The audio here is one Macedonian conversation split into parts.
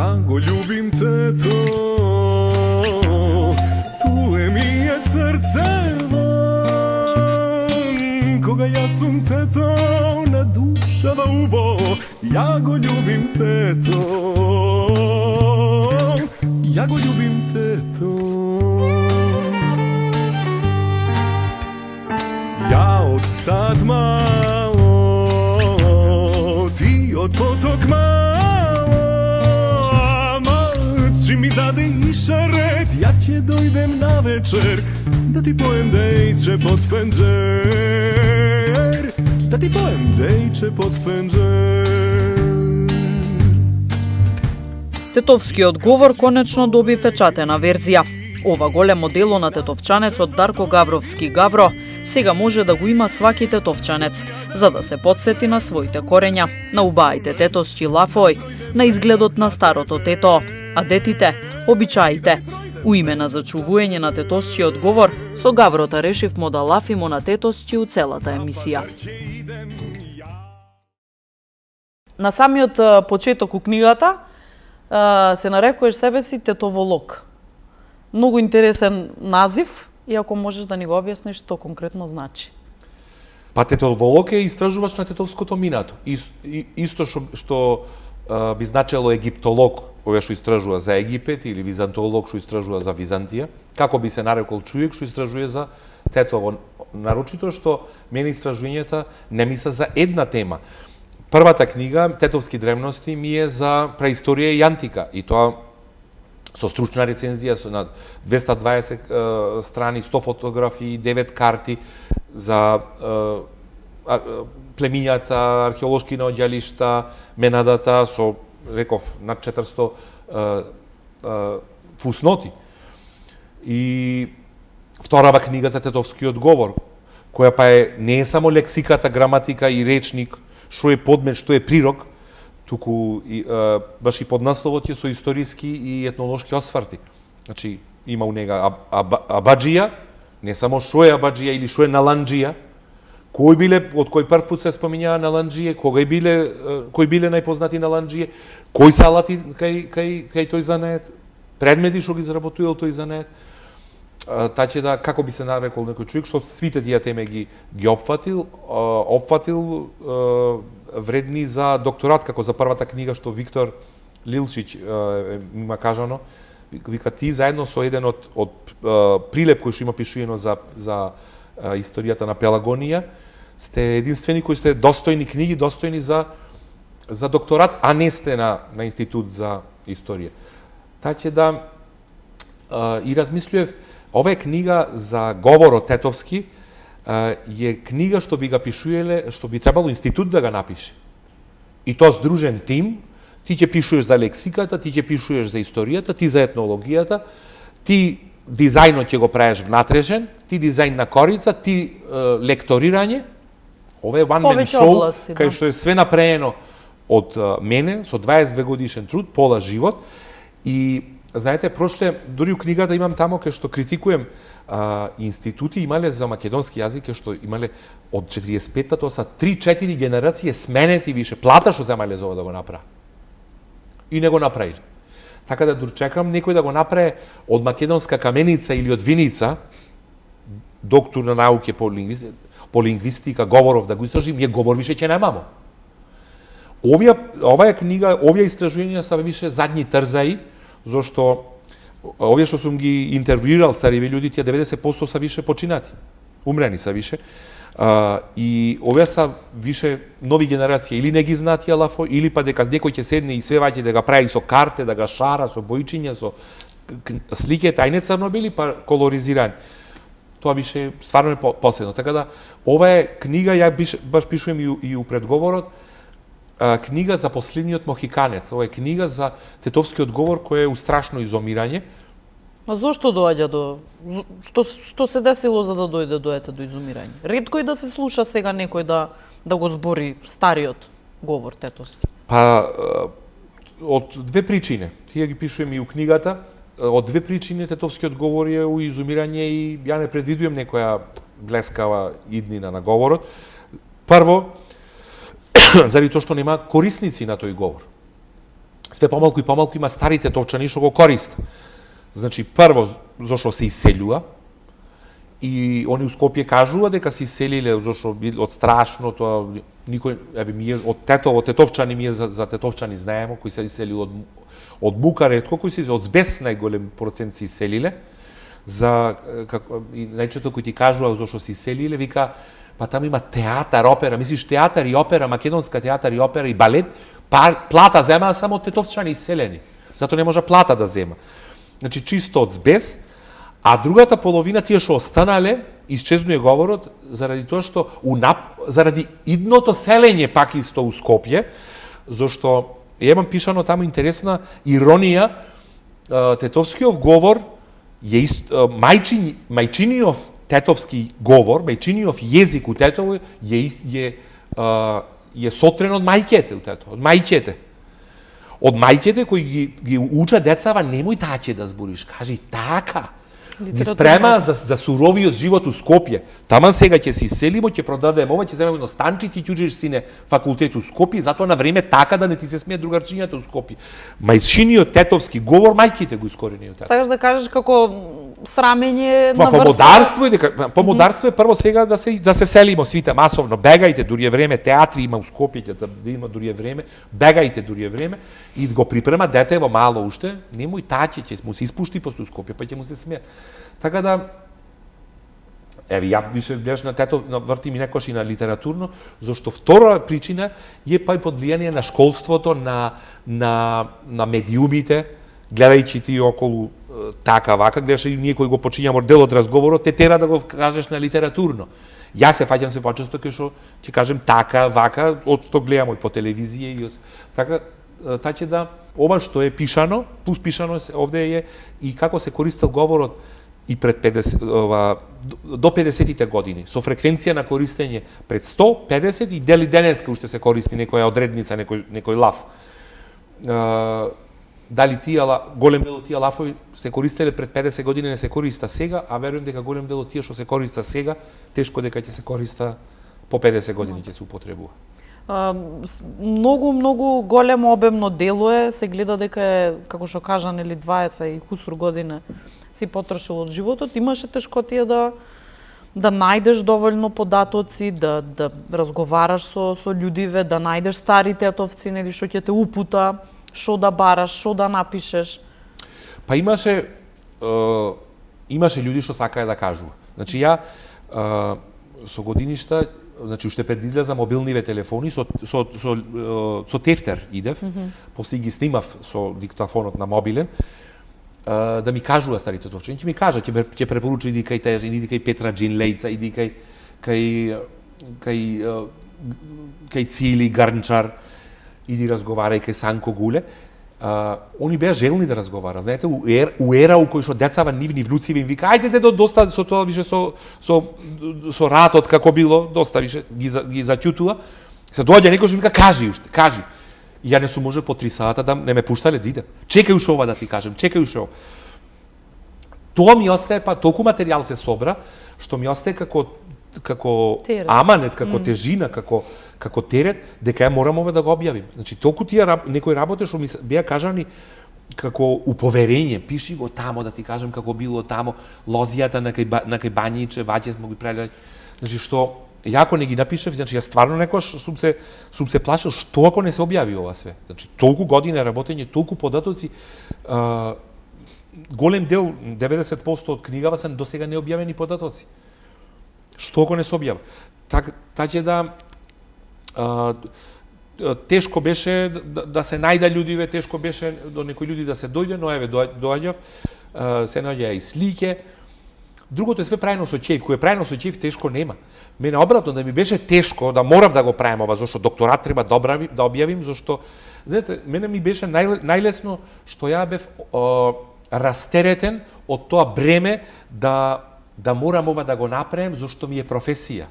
Ja go ljubim teto, tuje mi je srce von, koga ja sum teto nadušava ubo. Ja go ljubim teto, ja go ljubim teto. Ja od sad malo, ti od potok malo, mači mi dade i šaret, ja će dojdem na večer, da ti pojem dejče pod penđer, da ti pojem dejče pod penđer. Тетовскиот говор конечно доби печатена верзија. Ова големо дело на тетовчанецот Дарко Гавровски Гавро сега може да го има сваки тетовчанец, за да се подсети на своите корења, на убаите тетосчи лафој, на изгледот на старото тето, а детите, обичаите. У име на зачувување на тетосчиот говор, со Гаврота решивмо да лафимо на тетосчи у целата емисија. На самиот почеток у книгата се нарекуваш себе си тетоволог. Многу интересен назив, и ако можеш да ни го објасниш што конкретно значи. Па тетоволог е истражувач на тетовското минато. Исто што би значело египтолог, кој што истражува за Египет, или византолог што истражува за Византија, како би се нарекол човек што истражува за Тетово. Нарочито што мене истражувањата не ми се за една тема. Првата книга, Тетовски древности, ми е за преисторија и антика, и тоа со стручна рецензија, на 220 страни, 100 фотографии, 9 карти за племињата, археолошки наоѓалишта, менадата, со, реков, над 400 фусноти. И вторава книга за Тетовскиот говор, која па не е само лексиката, граматика и речник, што е подмет, што е прирок, туку баш и поднасловот е со историски и етнолошки осврти. Значи, има у нега абаджија, не само што е абаджија или што е наланджија, кој биле, од кој прв пат се споминјаа наланджије, кој биле најпознати наланджије, кои се алати кај тој занает, предмети што ги заработувал тој занает, таче да, како би се нарекол некој човек, што свите тие теме ги опфатил вредни за докторат, како за првата книга што Виктор Лилчич има кажано, вика ти заедно со еден од прилеп кој што има пишуено за историјата на Пелагонија, сте единствени кои сте достојни книги, достојни за докторат, а не сте на институт за историја. Таче да и размислував, ова е книга за говорот тетовски, е книга што би га пишуеле, што би требало институт да га напише. И тоа здружен тим, ти ќе пишуеш за лексиката, ти ќе пишуеш за историјата, ти за етнологијата, ти дизајнот ќе го правиш внатрешен, ти дизајн на корица, ти лекторирање. Ова е one man show, кај што е све направено од мене, со 22 годишен труд, пола живот. И знаете, прошле, дури у книгата имам тамо кај што критикуjem институти имале за македонски јазик, кај што имале од 45-та, тоа са 3-4 генерации сменети више, плата што земале за ова да го направи. И не го направили. Така да чекам некој да го направи од македонска каменица или од Виница, доктор на науке по лингвистика, говоров да го истражим, ние говор више ќе немамо. Оваа книга, овие истражувања са више задни трзаи, зашто овие што сум ги интервјуирал стариви луѓе, тие 90% са више починати, умрени са више. И овие са више нови генерации, или не ги знаат тие лафо, или па дека некој ќе седне и све ваќе да га прави со карте, да га шара, со бојчиња, со сликите, ај не црно-бели, па колоризирани. Тоа више стварно е последно. Така да, ова е книга, ја баш пишувам и у предговорот, книга за последниот мохиканец. Ова е книга за тетовскиот говор кој е у страшно изумирање. А зошто доаѓа до... Што се десило за да дојде до изумирање? Ретко и да се слуша сега некој да го збори стариот говор тетовски. Па, од две причини. Тие ги пишувам и у книгата. Од две причини тетовскиот говор е у изумирање и ја не предвидувам некоја блескава иднина на говорот. Прво, заради тоа што нема корисници на тој говор. све помалку и помалку има стари тетовчани што го користат. Значи, прво, зашто се иселува, и они у Скопје кажува дека се иселиле зашто од страшното, никој, еве ми од тетовчани ми за тетовчани знаеме кои се исели од мука ретко, кои се од збес најголем процент се иселиле. За и најчето кои ти кажува зашто се иселиле, вика па таму има театар, опера, мислиш театар и опера, македонска театар и опера и балет, плата зема само од тетовчани иселени. Затоа не може плата да зема. Значи чисто од збес, а другата половина тие што останале, исчезнуе говорот заради тоа што заради идното селење пак исто у Скопје, зашто имам пишано таму интересна иронија, тетовскиот говор е мајчиниот тетовски говор, мајчиниот језик у Тетово е сотрен од мајките у Тетово, од мајките. Од мајките кои ги учат децава, немој таќе да збориш, кажи така. Ги спрема за суровиот живот у Скопје. Таман сега ќе се иселимо, ќе продадеме ова, ќе земеме едно станче, ќе ќе учиш сине факултет у Скопје, затоа на време така да не ти се смеат другарчињата у Скопје. Мајчиниот тетовски говор, мајките го искорени од тета. Сакаш да кажеш како срамење на врста? Помодарство е прво сега да се селимо свите масовно, бегајте дури е време, театри има у Скопје, да има дури е време, бегајте дури е време и го припрема детево мало уште, немој таќе ќе му се испушти после Скопје, па ќе му се смеат. Така да, еве, ја више гледаш на тето, врти ми некош и на литературно, зашто втора причина е па и под влијание на школството, на медиумите, гледајќи ти околу така, вака, гледаш и ние кои го почињаме дел од разговорот, те тера да го кажеш на литературно. Јас се фаќам се почесто кај што ќе кажем така, вака, од што гледам по телевизија и така, таќе да ова што е пишано, плюс пишано овде е и како се користел говорот и пред 50 до 50-тите години, со фреквенција на користење пред 100, 50 и дели денеска уште се користи некоја одредница, некој лаф. Дали голем дел од тие лафови се користеле пред 50 години, не се користа сега, а верувам дека голем дел од тие што се користа сега, тешко дека ќе се користа по 50 години ќе се употребува. Многу големо обемно дело е, се гледа дека е, како што кажа, нели 20 и кусур година си потрошил од животот, имаше тешкотија да најдеш доволно податоци, да разговараш со људиве, да најдеш стари тетовци, нели што ќе те упута, што да бараш, што да напишеш. Па имаше луѓе што сакаја да кажува. Значи ја со годиништа, значи уште пред излеза мобилниве телефони со тефтер идев, после ги снимав со диктафонот на мобилен, да ми кажува старите тетовчани, ќе ми кажа, ќе препоруча иди кај теж, иди кај Петра Джинлејца, иди кај Цили Гарнчар, иди разговарај кај Санко Гуле. Они беа желни да разговара. Знаете, у ера у кој што децава нивни внуци им вика, ајде доста со тоа више со ратот како било, доста више ги заќутува. Се доаѓа некој што вика кажи уште, кажи. И ја не сум може по 3 сата да не ме пуштале да идам. Чекај уште ова да ти кажем, чекај уште ова. Тоа ми остае, па толку материјал се собра, што ми остае како аманет, како тежина, како терет, дека ја морам ова да го објавим. Значи, толку тие некои работи што ми беа кажани како уповерење, пиши го тамо да ти кажем како било тамо, лозијата на кај Бањиче, ваќе сме ги правиле. Значи, што јако не ги напишев, значи јас стварно некош сум се плашил што ако не се објави ова све. Значи толку години работење, толку податоци, голем дел, 90% од книгава се до сега необјавени податоци. Што ако не се објава? Така да тешко беше да се најда људиве, тешко беше до некои људи да се дојде, но еве доаѓав, се наоѓа и слике. Другото е све прајно со ќеив, кој е прајно со ќеив тешко нема. Мене обратно да ми беше тешко, да морав да го правам ова, зашто докторат треба да објавим, зашто, знаете, мене ми беше најлесно што ја бев растеретен од тоа бреме да морам ова да го направам, зашто ми е професија.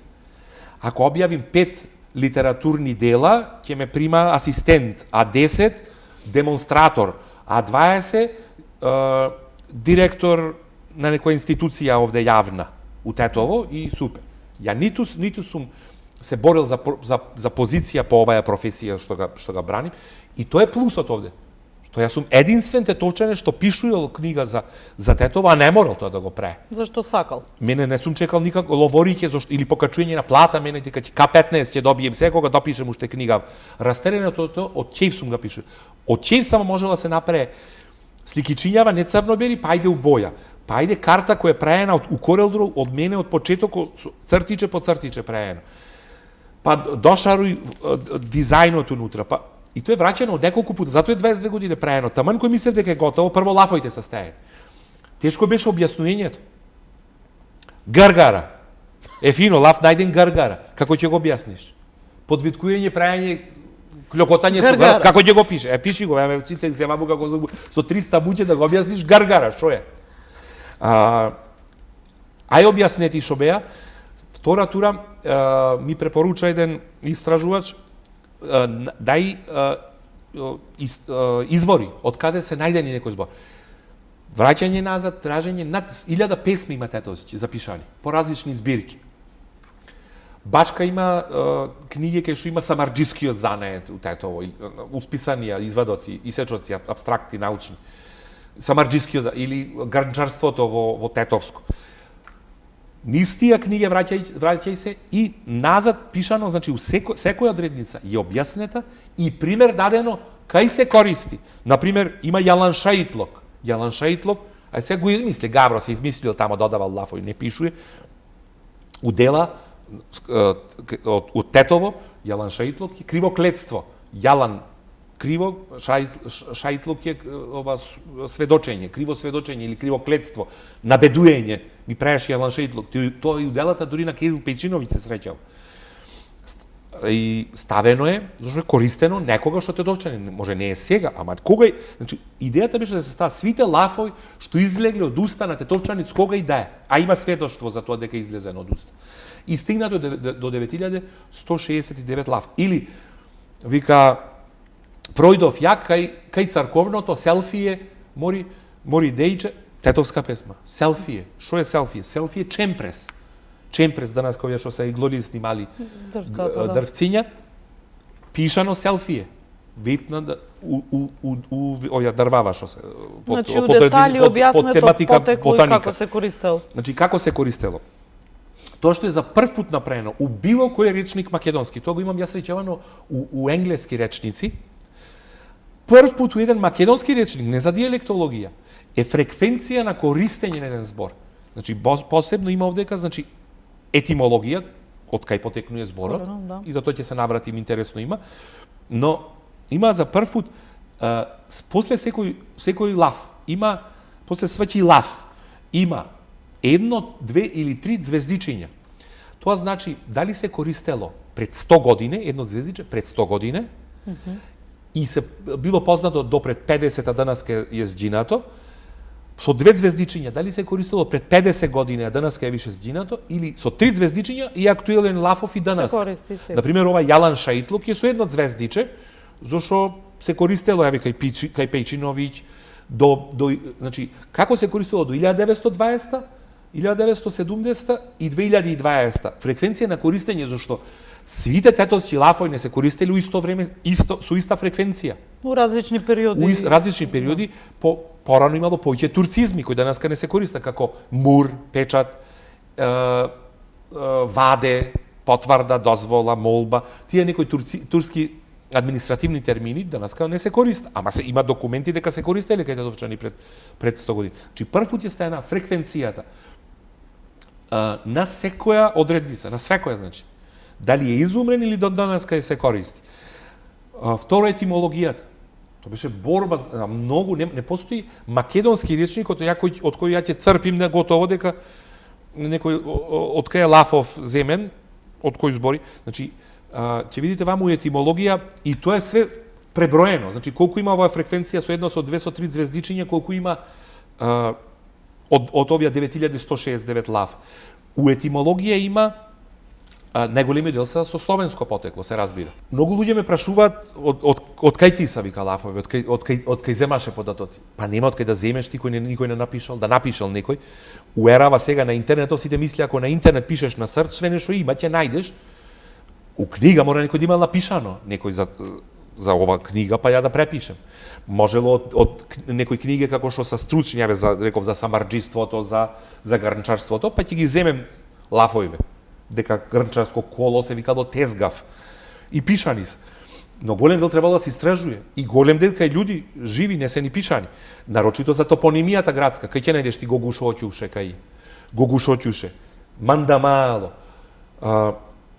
Ако објавим 5 литературни дела, ќе ме прима асистент, а 10 демонстратор, а 20 директор на некоја институција овде јавна у Тетово и супер. Ја ниту сум се борил за позиција по оваа професија што го браним и тоа е плусот овде. Тоа јас сум единствен тетовчанец што пишувал книга за тетова, а не морал тоа да го прави. Зашто сакал? Мене не сум чекал никако ловориќе или покачување на плата, мене дека К15 ќе добием секога допишем уште книга. Растерено тоа од чеив сум го пишувал. Од чеив само можела се направи сликичињава, не црнобери, па ајде у боја. Па ајде карта која е праена у Корел од мене од почеток цртиче по цртиче праена. Па дошаруј дизајнот унутра, па и тоа е враќано од неколку пати, затоа е 22 години праено. Таман кој мислев дека е готово, прво лафоите се стајани. Тешко беше објаснувањето. Гаргара. Е фино, лаф најден гаргара. Како ќе го објасниш? Подвиткување, прајање, клокотање со гаргара. Како ќе го пише? Пиши го, ја ците се ваму како со 300 буќе да го објасниш гаргара, што е? Ај објасне ти што беа. Втора тура ми препоруча еден истражувач дај извори од каде се најдени некој збор. Враќање назад, тражење над 1000 песми има тетовски запишани по различни збирки. Бачка има книги кај што има самарџискиот занает у тетово, усписанија, извадоци, исечоци, апстракти, научни. Самарџискиот или гранчарството во тетовско. Низ тие книги враќај се и назад пишано, значи у секоја одредница е објаснета и пример дадено кај се користи. Например, има Јалан Шаитлок. Јалан Шаитлок, ај се го измисли, Гавро се измислил тамо, додавал лафој, не пишуе. У дела од Тетово, Јалан Шаитлок е кривоклетство. Јалан криво, Шаитлок е сведочење, криво сведочење или кривоклетство, набедуење. Ми праеше Јалан Шаитлок. Тоа и у делата дури на Кирил Пејчиновиќ се среќал. И ставено е, зашто е користено некога што тетовчани, може не е сега, ама кога е, значи идејата беше да се става свите лафови што излегле од уста на тетовчаниц кога и да е, а има сведоштво за тоа дека излезено од уста. И стигнато до 9169 лаф. Или вика пројдов ја кај црковното селфие мори дејче, тетовска песма. Селфие. Што е селфие? Селфие чемпрес. Чемпрес данас кој што се иглоли снимали дрвциња, пишано селфие. Видно да оваа дрвава што се значи у детали објаснето потекло и како се користело. Значи како се користело. Тоа што е за прв пат направено у било кој речник македонски, тоа го имам јас речевано у енглески речници. Прв пат у еден македонски речник, не за диалектологија, е фреквенција на користење на еден збор. Значи посебно има овдека, значи етимологија, од кај потекнува зборот, да. И за тоа ќе се навратим, интересно има, но има за прв пат, после секој лаф, има, после сваќи лаф, има 1, 2 или 3 звездичиња. Тоа значи, дали се користело пред 100 години, едно звездиче пред 100 години, и се било познато до пред 50, а данаска е зџинато, со 2 звездичиња, дали се користело пред 50 години, а данаска е више зџинато, или со 3 звездичиња и актуелен лафов и данаска. Се користи се. Например, ова Јалан Шаитлок е со едно звездиче, зашо се користело, јави, кај Пејчиновиќ, значи, како се користело до 1920, 1970 и 2020. Фреквенција на користење, зашто свите тетовски лафови не се користели у исто време, со иста фреквенција. У различни периоди. У различни периоди, порано имало повеќе турцизми, кои данаска не се користа, како мур, печат, ваде, потврда, дозвола, молба. Тие некои турски административни термини данаска не се користа, ама се има документи дека се користеле кај тетовчани пред 100 години. Значи прв пат е стајана фреквенцијата на секоја одредница, на секоја, значи. Дали е изумрен или до данаска се користи. Второ, етимологијата. Тоа беше борба на многу, не постои македонски речник од кој ја ќе црпим на готово дека некој од кај лафов земен, од кој збори. Значи, ќе видите ваму етимологија и тоа е све преброено. Значи, колку има оваа фреквенција со 1, со 2, со 3 звездичиња, колку има од овие 9169 лав. У етимологија има најголемиот дел со словенско потекло, се разбира. Многу луѓе ме прашуваат од кај ти са, вика, лафови, од кај земаше податоци. Па нема од кај да земеш, никој не напишал, да напишал некој. У ерава сега на интернетот сите мисли, ако на интернет пишеш на срч, све нешто има, ќе најдеш. У книга мора некој да има напишано, некој за ова книга, па ја да препишем. Можело од некои книги како што са стручни, реков за самарџиството, за грнчарството, па ќе ги земем лафоиве. Дека грнчарско коло се викало тезгав. И пишани се. Но голем дел требало да се истражува. И голем дел кај луѓи живи не се ни пишани. Нарочито за топонимијата градска. Кај ќе најдеш ти Гогушоќуше кај Гогушоќуше. Мандамало.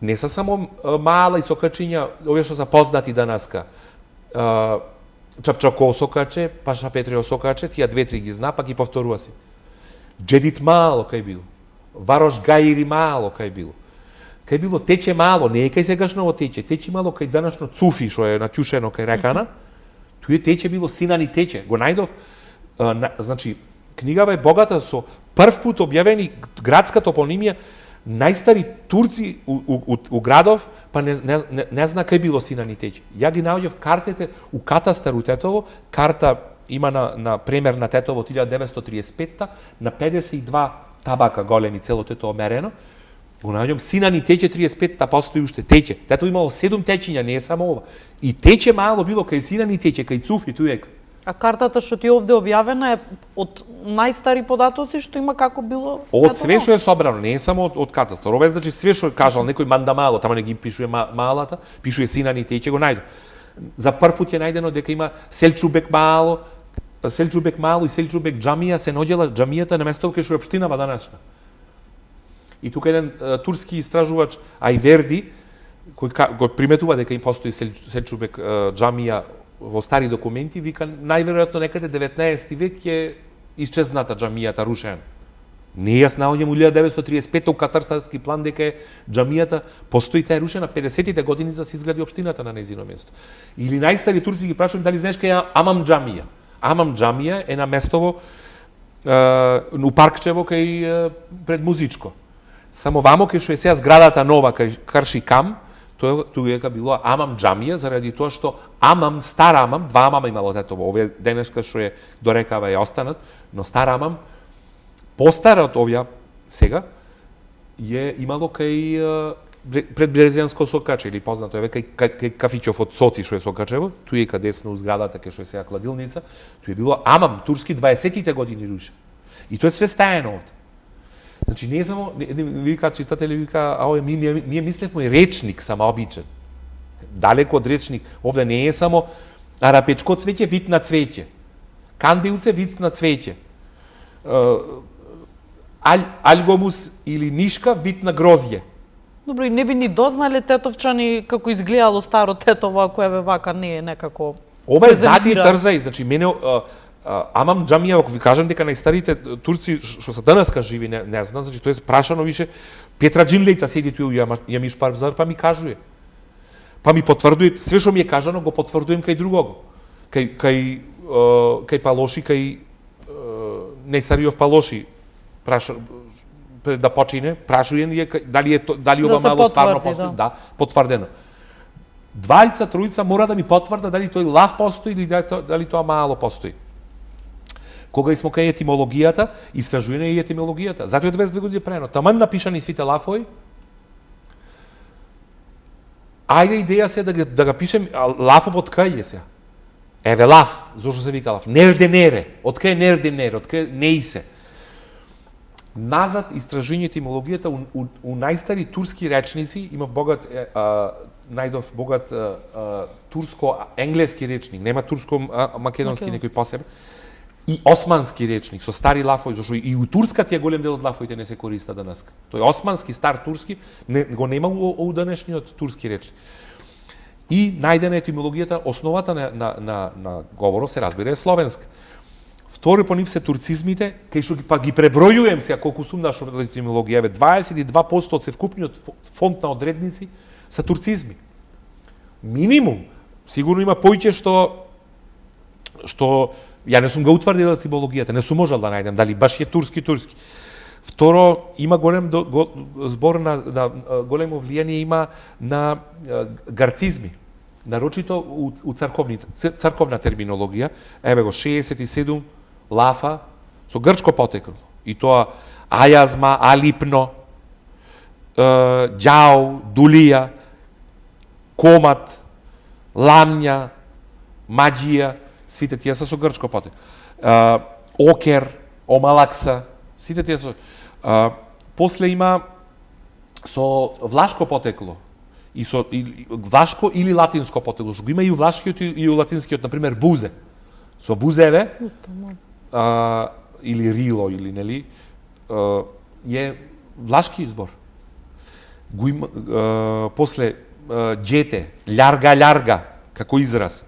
Не са само мала и сокачиња, овие што са познати данаска. Чапчако сокаче, Паша Петрио сокаче, тие две-три ги зна, па ги повторува си. Джедит мало кај било. Варош Гаири мало кај било. Кај било тече мало, не е кај сегашново тече, тече мало кај данашно Цуфи, што е натјушено кај рекана, туе тече било Синани тече. Го најдов, значи, книгава е богата со прв пут објавени градска топонимија, најстари турци у градов, па не зна кај било Синани тече. Ја ги наоѓав картите у катастар у Тетово, карта има на премер на Тетово 1935-та, на 52 табака големи цело Тетово мерено, го наоѓам Синани тече 35-та постои уште тече. Тето имало 7 течиња, не е само ова. И тече мало било кај Синани тече, кај Цуфи туека. А картата што ти е овде објавена е од најстари податоци што има како било? Од све што е собрано, не е само од катастар. Ова е значи све што е кажал некој Мандамало, тама не ги пишува малата, пишува Синани тече, го најдо. За прв пат е најдено дека има Селчубек мало и Селчубек џамија, се наоѓала џамијата на место кај што е општинава данашна. И тука еден турски истражувач Ајверди, кој го приметува дека им постои Селчубек џамија во стари документи, вика најверојатно некаде 19 век е исчезната џамијата рушена. Не јас наоѓам у 1935 у катастарски план дека џамијата постои, таа е рушена 50-тите години за да се изгради општината на нејзино место. Или најстари турци ги прашувам дали знаеш кај Амам џамија. Амам џамија е на местово у паркчево кај пред Музичко. Само вамо кај што е сега зградата нова кај Карши Кам, тука било Амам џамија заради тоа што Амам, стар Амам, два Амама имало Тетово. Овие денешка што е до рекава е останат, но стар Амам постара од овие сега е имало кај пред Брезијанско сокаче или познато е кај кафичов од Соци што е Сокачево, туе каде десно у зградата кај што е сега кладилница, туе било Амам турски 20-тите години руше. И тоа е све стаено овде. Значи не е само, вика читатели, вика, ние мислевме речник самообичен. Далеко од речник. Овде не е само арапечко цвеќе, вид на цвеќе. Кандиуце, вид на цвеќе. Альгомус или нишка, вид на грозје. Добро, и не би ни дознале тетовчани како изгледало старо Тетово, ако еве вака не е некако... Ова е задни трзај, значи мене... Амам џамија, ако ви кажам дека најстарите турци што се данаска живи не знам, значи тоа е прашано више Петра Џинлејца седи туи Јамиш Парбзар, па ми кажува. Па ми потврдува, све што ми е кажано го потврдувам кај другого. Кај Палоши, кај најстариот Палоши, пред да почине, прашувам дали ова мало стварно постои, да, потврдено. Двајца, тројца мора да ми потврда дали тој лав постои или дали тоа мало постои. Кога смо кај етимологијата, истражуваме и етимологијата. Затоа е 22 години прено. Таман напишани сите лафови. Ајде идеја се да ga пишем лафов од кај е сега. Еве лаф, зошто се вика лаф? Нерденере. Од кај нерденере, од кај неисе. Назад истражување етимологијата у најстари турски речници имав богат најдов богат турско-енглески речник, нема турско-македонски некој посебен, и османски речник, со стари лафови, зашто и у турска тие голем дел од лафовите не се користа данаска. Тој османски, стар турски, го нема у денешниот турски речник. И најдена етимологијата, основата на говоров се разбира е словенска. Втори по нив се турцизмите, кај што ги пребројувам сега колку сум нашо етимологија, еве 22% од севкупниот фонд на одредници са турцизми. Минимум, сигурно има поиќе што ја не сум го утврдил етимологијата, не сум можел да најдем дали баш е турски. Второ, има голем збор на големо влијание има на гарцизми. Нарочито у црковна терминологија, еве го 67 лафа со грчко потекло. И тоа ајазма, алипно, ѓао, дулија, комат, ламња, маđија, сите тие се со грчко потекло. Окер, омалакса, сите тие со... После има со влашко потекло, и со влашко или латинско потекло, што го има и у влашкиот и у латинскиот, например, бузе. Со бузеве, или рило, или нели, е влашки збор. Го има, после џете, љарга, како израз.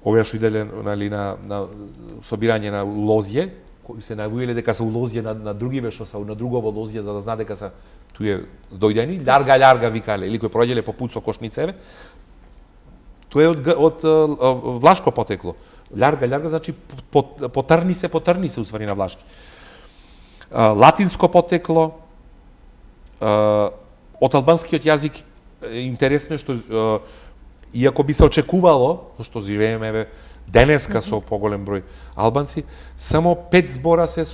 Овие што иделе нали, на собирање на лозје, кои се најавувале дека се улозје на другиве што се на другово лозје, за да знаат дека се туе дојдени, љарга викале, или кои проđеле по пут со кошницеве, тоа е од влашко потекло. Љарга значи потрни се усвари на влашки. Латинско потекло, од албанскиот јазик интересно е што иако би се очекувало, што живееме денеска со поголем број албанци, само 5 збора се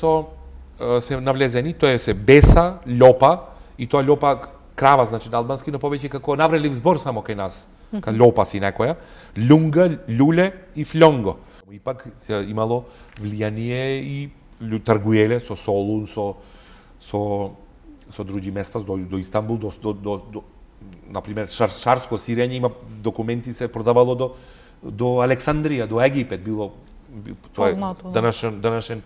навлезени, тоа се беса, љопа, и тоа љопа крава, значи на албански, но повеќе како наврелив збор само кај нас, ка љопа си некоја, љунга, љуле и фљонго. Ипак имало влијание и тргуеле со Солун, со други места, до Истанбул, до например, шарско сирење, има документи, се продавало до Александрија, до Египет, било тоа е данашен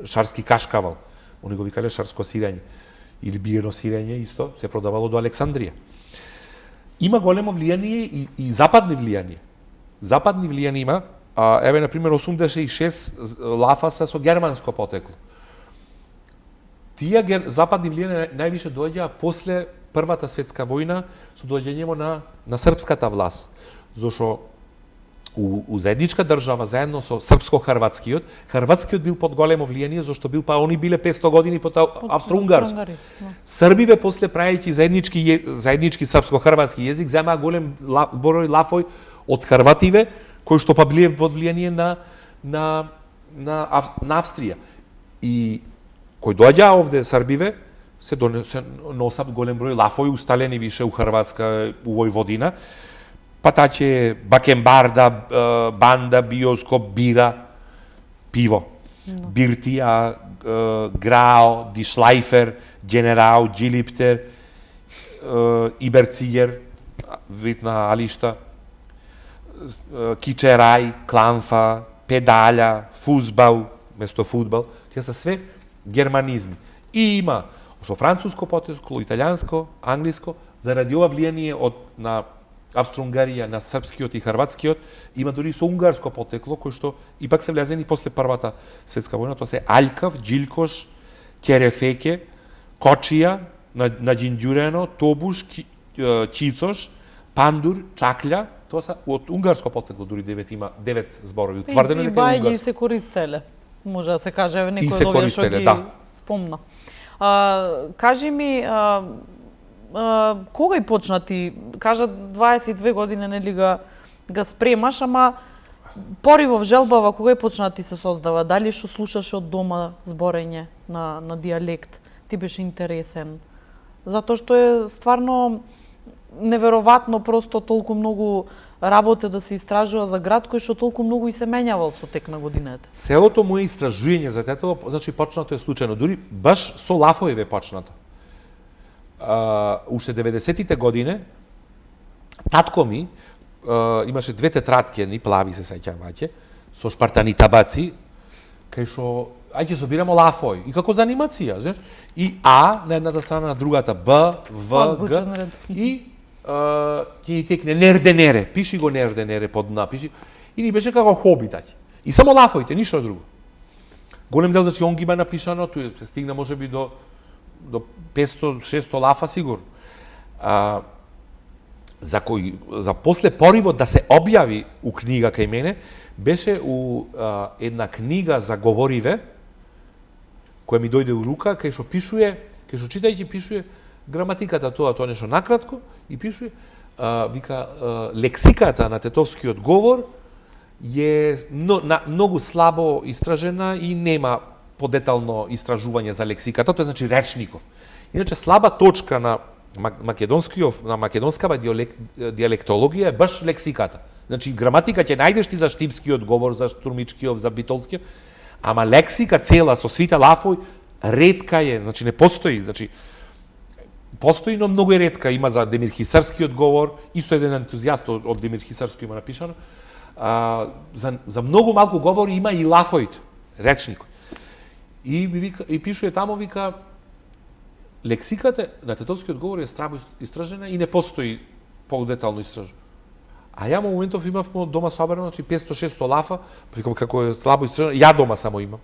шарски кашкавал. Они го викале шарско сирење. Или биено сирење, исто, се продавало до Александрија. Има големо влијание и западни влијание. Западни влијание има, еве, например, 86 лафаса со германско потекло. Тие западни влијание највише доаѓа после Првата светска војна со доаѓањето на српската власт. Зошто у заедничка држава заедно со српско-хрватскиот, хрватскиот бил под големо влијание зашто бил они биле 500 години под австро-унгарско. Србиве после праејќи заеднички српско-хрватски јазик земаа голем број лафој од хрвативе кои што па биле под влијание на Австрија. И кои доаѓаа овде србиве се носат голем број лафои усталени више у Хрватска, у Војводина, па таќе бакенбарда, банда, биоскоп, бира, пиво. Биртија, грао, дишлайфер, генерал, джилиптер, иберцигер, вид на алишта, кичерај, кланфа, педалја, фузбал, место фудбал, тие се све германизми. И има со француско потекло, италијанско, англиско, заради ова влијание на Австро-Унгарија, на српскиот и хрватскиот, има дури со унгарско потекло, кој што ипак се влезени после Првата светска војна, тоа се Аљкав, Джилкош, Керефеке, Кочија, Наџинџурено, Тобуш, Чицош, Пандур, Чаклја, тоа се од унгарско потекло, дури 9 зборови. Утврдено дека е унгарско. И се користеле, може да се каже, некој од овие што ги спомна. Кажи ми, кога и почна ти, кажа 22 години нели га спремаш, ама поривов желбава кога и почна ти се создава? Дали што слушаше од дома зборење на дијалект? Ти беше интересен? Затоа што е стварно неверојатно просто толку многу работа да се истражува за град кој што толку многу и се менјавал со тек на годината. Целото моје истражување за тето, значи почнато е случајно, дури баш со лафоеве почнато. Уште 90-тите години татко ми имаше две тетрадки, едни плави се сеќам ваќе, со шпартани табаци, кај што ајде собирамо лафои и како за анимација, знаеш? И А на едната страна, на другата Б, В, Г и ќе ни текне нерденере, пиши го нерденере под напиши, и ни беше како хоби таќе. И само лафоите, ништо друго. Голем дел, значи, он ги има напишано, тој се стигна можеби до 500-600 лафа сигурно. За после поривот да се објави у книга кај мене, беше у една книга за говориве, која ми дојде у рука, кај што пишуе, кај што читајќи пишуе граматиката тоа нешто накратко, и пишуе, вика, лексиката на тетовскиот говор е многу слабо истражена и нема подетално истражување за лексиката, тоа значи речников. Иначе слаба точка на македонскава диалектологија е баш лексиката. Значи, граматика ќе најдеш ти за штипскиот говор, за штурмичкиот, за битолскиот, ама лексика цела со сите лафови ретка е, значи не постои, значи постои, но многу е ретка. Има за Демир Хисарскиот говор, исто еден ентузијаст од Демир Хисарски има напишано. За многу малку говори има и лафоите, речникот. И пишува тамо, вика, лексиката на тетовскиот говор е слабо истражена и не постои подетално истражено. А ја моментов имавме дома собрано, значи 500-600 лафа, викам како е слабо истражено, ја дома само имам.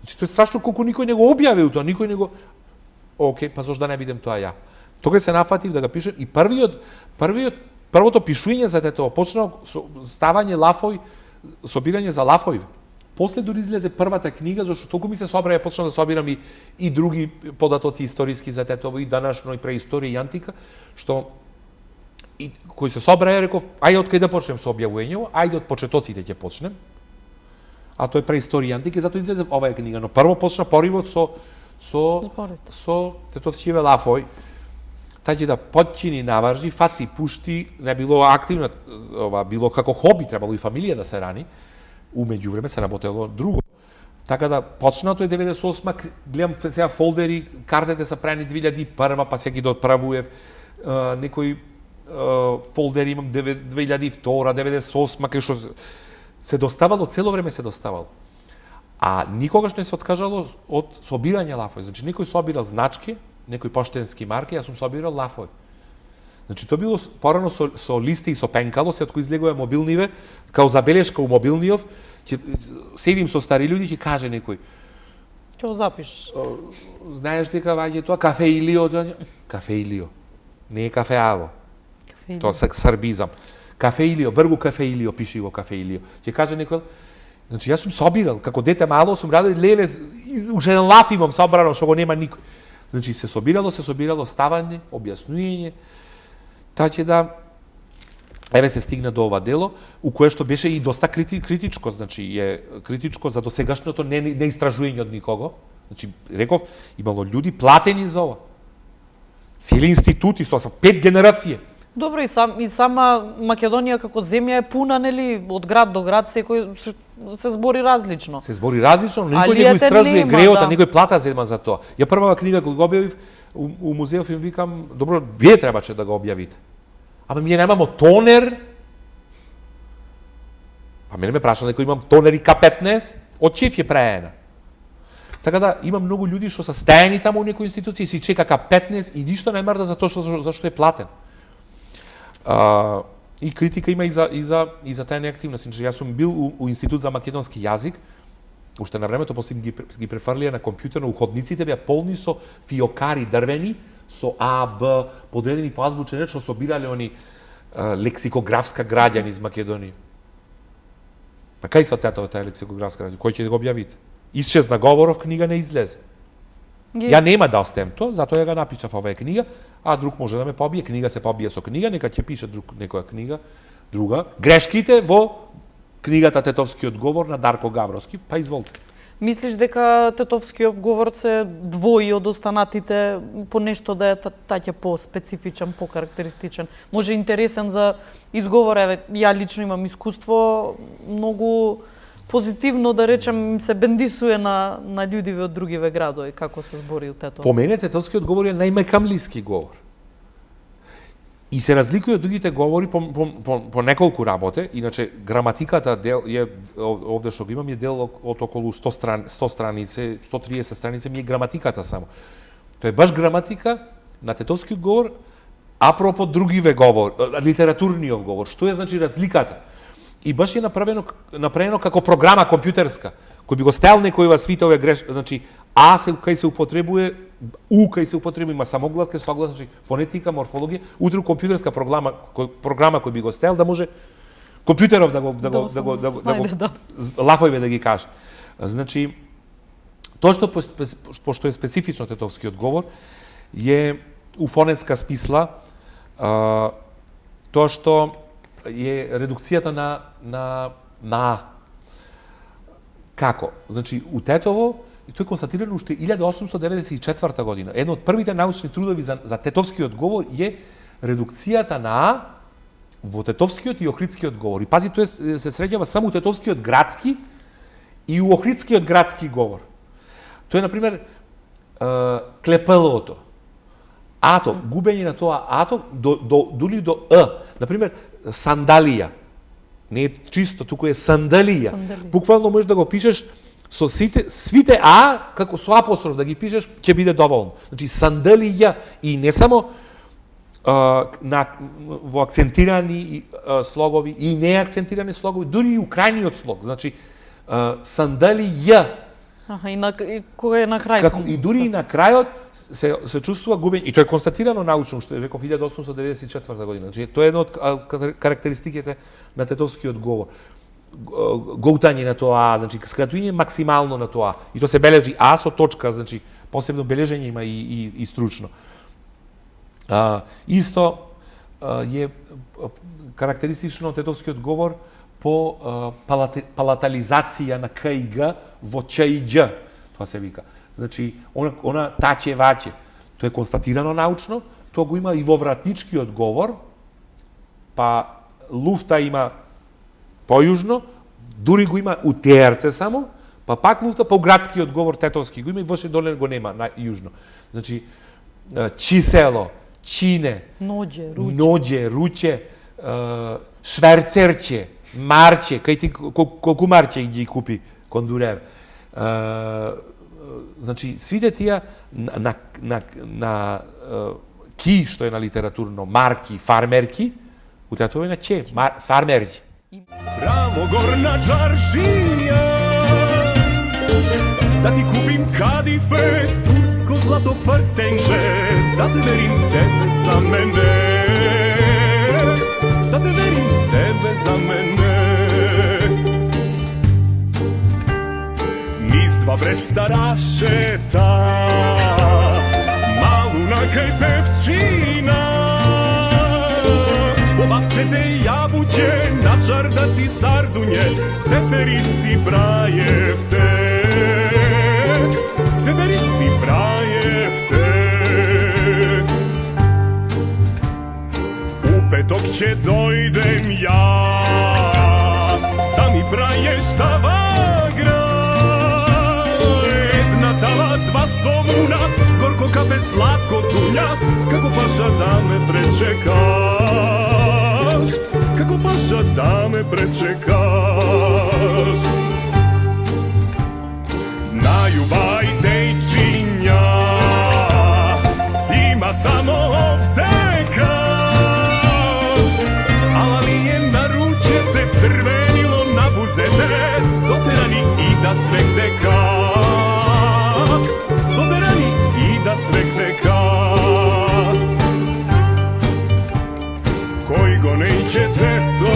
Значи тоа е страшно колку никој не го објавил тоа, никој не го... Океј, па зошто да не бидем тоа ја? Тогаш се нафатив да го пишем и првото пишување за тето почнал со ставање лафови, собирање за лафови. После дури излезе првата книга, зашто толку ми се собра, ја почнав да собирам и други податоци историски за тетово, и данашно, и преисторија, и антика, што и кои се собра, ја реков, ајде од кај да почнем со објавувањето, ајде од почетоците ќе почнем. А тоа е преисторија и антика, затоа излезе оваа книга, но прво почна поривот со тетовскиве лафови. Таќе да подчини, навржи, фати, пушти, не било активно, било како хоби, требало и фамилија да се рани. Умеѓу време се работело друго. Така да почнато е 98-ма, гледам сега фолдери, картите се прени 2001, па се ги доотправуев, некои фолдери имам 2002, 98-ма, кај што се доставало, цело време се доставало. А никогаш не се откажало од собирање лафови. Значи, некој собирал значки, некои поштенски марки, јас сум собирал лафови. Значи, тоа било порано со листи и со пенкало, се откој излегува мобилниве, као забелешка у мобилниов, седим со стари луѓе, ќе каже некој. Ќе го запишеш. Знаеш дека ваѓа тоа кафе Илио, кафе Илио. Не е кафе Аво. Тоа се сарбизам. Кафе Илио, бргу кафе Илио, пиши го кафе Илио. Ќе каже некој. Значи, јас сум собирал, како дете мало сум радил, леле, уште еден лаф имам собрано, што го нема никој. Значи, се собирало ставање, објаснување, така да, еве се стигна до ова дело, у кое што беше и доста критичко, значи, е критичко за досегашното неистражување од никого. Значи, реков, имало луѓе платени за ова. Цели институти, со 5 генерација. Добро, и сама Македонија како земја е пуна, нели, од град до град, секој се збори различно. Се збори различно, но никој не го истражува греот, никој плата зема за тоа. Ја првава книга кога го објавив у музејов им викам, добро, вие требаше да го објавите. Ама ние немамо тонер. А мене ме прашал некој имам тонер и К15, од чиф е преена. Така да има многу луѓе што се стаени таму у некој институција и си чека К15 и ништо не марда за тоа зашто е платен. И критика има и за таа неактивност. Значи, јас сум бил у Институт за македонски јазик, уште на времето, после ги префрлија на компјутер, на уходниците беа полни со фиокари дрвени, со А, Б, подредени по азбучен ред, што собирале они лексикографска граѓа низ Македонија. Па кај се таа лексикографска граѓа? Кој ќе го објавите? Исчезна говоров, книга не излезе. Ја нема да остем тоа, затоа ја га напишав оваа книга, а друг може да ме побие, книга се побие со книга, нека ќе пише некоја книга, друга. Грешките во книгата Тетовскиот говор на Дарко Гавровски, па изволте. Мислиш дека Тетовскиот говор се двои од останатите по нешто да е таќе по-специфичен, по-карактеристичен? Може интересен за изговор, еве, ја лично имам искуство, многу позитивно, да речем, се бендисуе на луѓе од другиве градови, како се збори у Тетово. По мене Тетовскиот говор е најмекамлиски говор. И се разликува од другите говори по неколку работе, иначе граматиката е овде што го имам е дел од околу 100 страници, 130 страници ми е граматиката само. Тоа е баш граматика на Тетовскиот говор, апропо другиве говор, литературниот говор. Што е значи разликата? И баш е направено како програма компјутерска, кој би го стел некој во свите овие грешки, значи А кај се употребува, У кај се употребува, има самогласка, согласна, значи фонетика, морфологија, утре компјутерска програма кој би го стел да може компјутеров да го лафојве да ги каже. Значи тоа што е специфично Тетовскиот говор е у фонетска смисла тоа што е редукцијата на како? Значи, у Тетово, и тој е констатирано уште 1894 година. Едно од првите научни трудови за Тетовскиот говор е редукцијата на во тетовскиот и охридскиот говор. И пази, тоа се среќава само у тетовскиот градски и у охридскиот градски говор. Тоа е, например, клепелото. Ато, губење на тоа ато, дури до Например, сандалија. Не е чисто, туку е сандалија. Буквално можеш да го пишеш со свите како со апостроф да ги пишеш, ќе биде доволно. Значи, сандалија и не само во акцентирани слогови и неакцентирани слогови, дури и у крајниот слог. Значи, сандалија. И кога е на крај? И дури и на крајот се чувствува губење. И тоа е констатирано научно, што реков 1894 година. Значи, тоа е една од карактеристиките на тетовскиот говор. Гоутање на тоа, значи, скратување максимално на тоа. И тоа се бележи со точка, значи, посебно бележење има и стручно. Исто е карактеристично тетовскиот говор по палатализација на К и Г во Ч и Дж, тоа се вика. Значи, она таче ваче. Тоа е констатирано научно, тоа го има и во вратничкиот говор, па луфта има појужно, дури го има у Теерце само, па пак луфта по градскиот говор тетовски го има и воше доле го нема, на јужно. Значи, чисело, чине, ноđe, руче, шверцерче, марче, кај ти колку марче ги купи Кондурев. Значи, свите тие на ки, што е на литературно, марки, фармерки, у тетово е на че, фармерки. Право горна чаршија, да ти купим кадифе, турско злато прстенче, да те верим тебе за мене, да те верим тебе за мене. Низ два бреста рашета, малу на кај певчина, побавчете јабуќе, на чардаци сардуње, теферици брајевте, теферици брајевте. У петок ќе дојдем ја, да ми брајеш тава град, една тава, два сомуна, горко кафе, сладко дуња, како паша да ме пречекаш, како паша да ме пречекаш. На љубај дејчиња има само овдека, ала ми е на ручете црвенило на бузете, дотерани и да свегдека, дотерани и да свегдека. Кој го неќе тето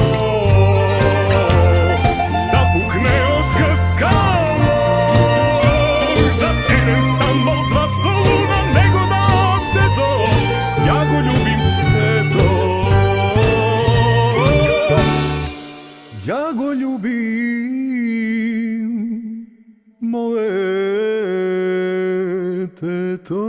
да пукне од каскалог, за еден стамбол, два солуна, него да тето, ја го љубим тето, ја го љубим мое тето.